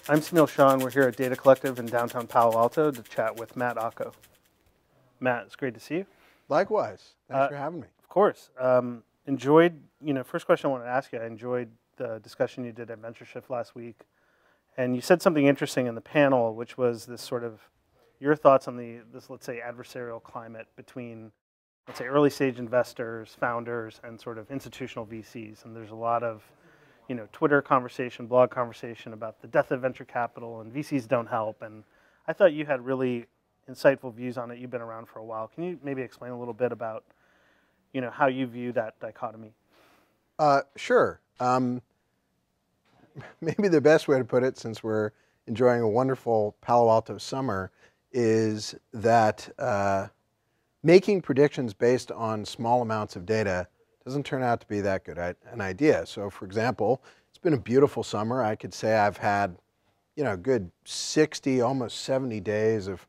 I'm Semil Shah, and we're here at Data Collective in downtown Palo Alto to chat with Matt Ocko. Matt, it's great to see you. Likewise. Thanks for having me. Of course. Enjoyed, first question I wanted to ask you, I enjoyed the discussion you did at VentureShift last week. And you said something interesting in the panel, which was this sort of, your thoughts on this, let's say, adversarial climate between, let's say, early stage investors, founders, and sort of institutional VCs. And there's a lot of, Twitter conversation, blog conversation about the death of venture capital and VCs don't help. And I thought you had really insightful views on it. You've been around for a while. Can you maybe explain a little bit about, how you view that dichotomy? Sure. Maybe the best way to put it, since we're enjoying a wonderful Palo Alto summer, is that making predictions based on small amounts of data doesn't turn out to be that good an idea. So for example, it's been a beautiful summer. I could say I've had, a good 60, almost 70 days of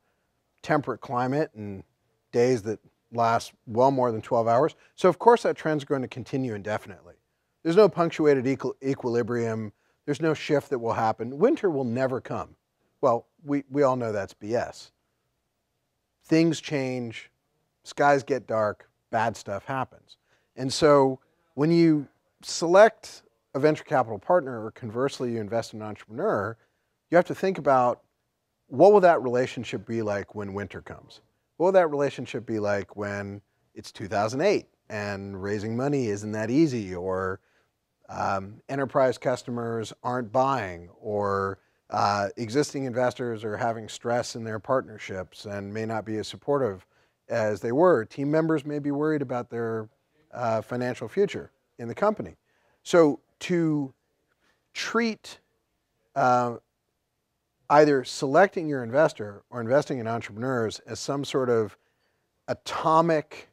temperate climate and days that last well more than 12 hours. So of course that trend's going to continue indefinitely. There's no punctuated equilibrium. There's no shift that will happen. Winter will never come. Well, we all know that's BS. Things change, skies get dark, bad stuff happens. And so when you select a venture capital partner, or conversely you invest in an entrepreneur, you have to think about, what will that relationship be like when winter comes? What will that relationship be like when it's 2008 and raising money isn't that easy, or enterprise customers aren't buying, or existing investors are having stress in their partnerships and may not be as supportive as they were. Team members may be worried about their financial future in the company. So to treat either selecting your investor or investing in entrepreneurs as some sort of atomic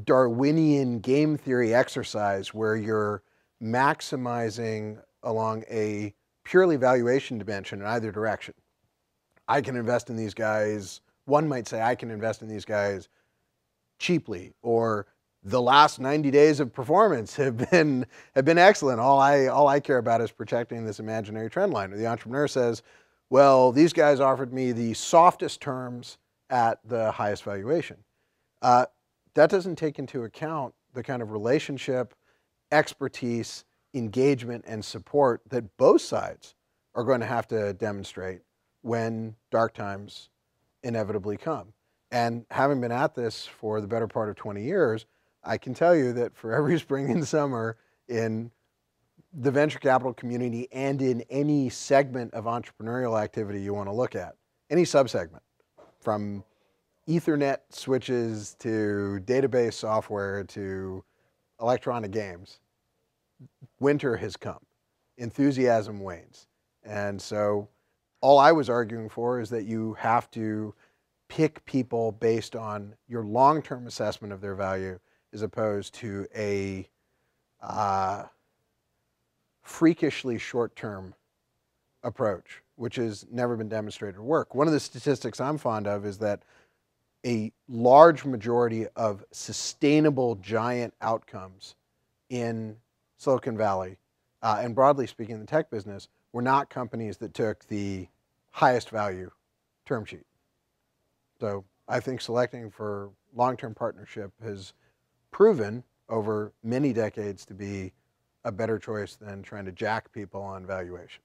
Darwinian game theory exercise where you're maximizing along a purely valuation dimension in either direction. I can invest in these guys, one might say I can invest in these guys cheaply, or the last 90 days of performance have been excellent. All I care about is protecting this imaginary trend line. Or the entrepreneur says, well, these guys offered me the softest terms at the highest valuation. That doesn't take into account the kind of relationship, expertise, engagement, and support that both sides are going to have to demonstrate when dark times inevitably come. And having been at this for the better part of 20 years, I can tell you that for every spring and summer in the venture capital community and in any segment of entrepreneurial activity you want to look at, any subsegment, from Ethernet switches to database software to electronic games, winter has come. Enthusiasm wanes. And so all I was arguing for is that you have to pick people based on your long-term assessment of their value, as opposed to a freakishly short-term approach, which has never been demonstrated to work. One of the statistics I'm fond of is that a large majority of sustainable giant outcomes in Silicon Valley, and broadly speaking in the tech business, were not companies that took the highest value term sheet. So I think selecting for long-term partnership has proven over many decades to be a better choice than trying to jack people on valuation.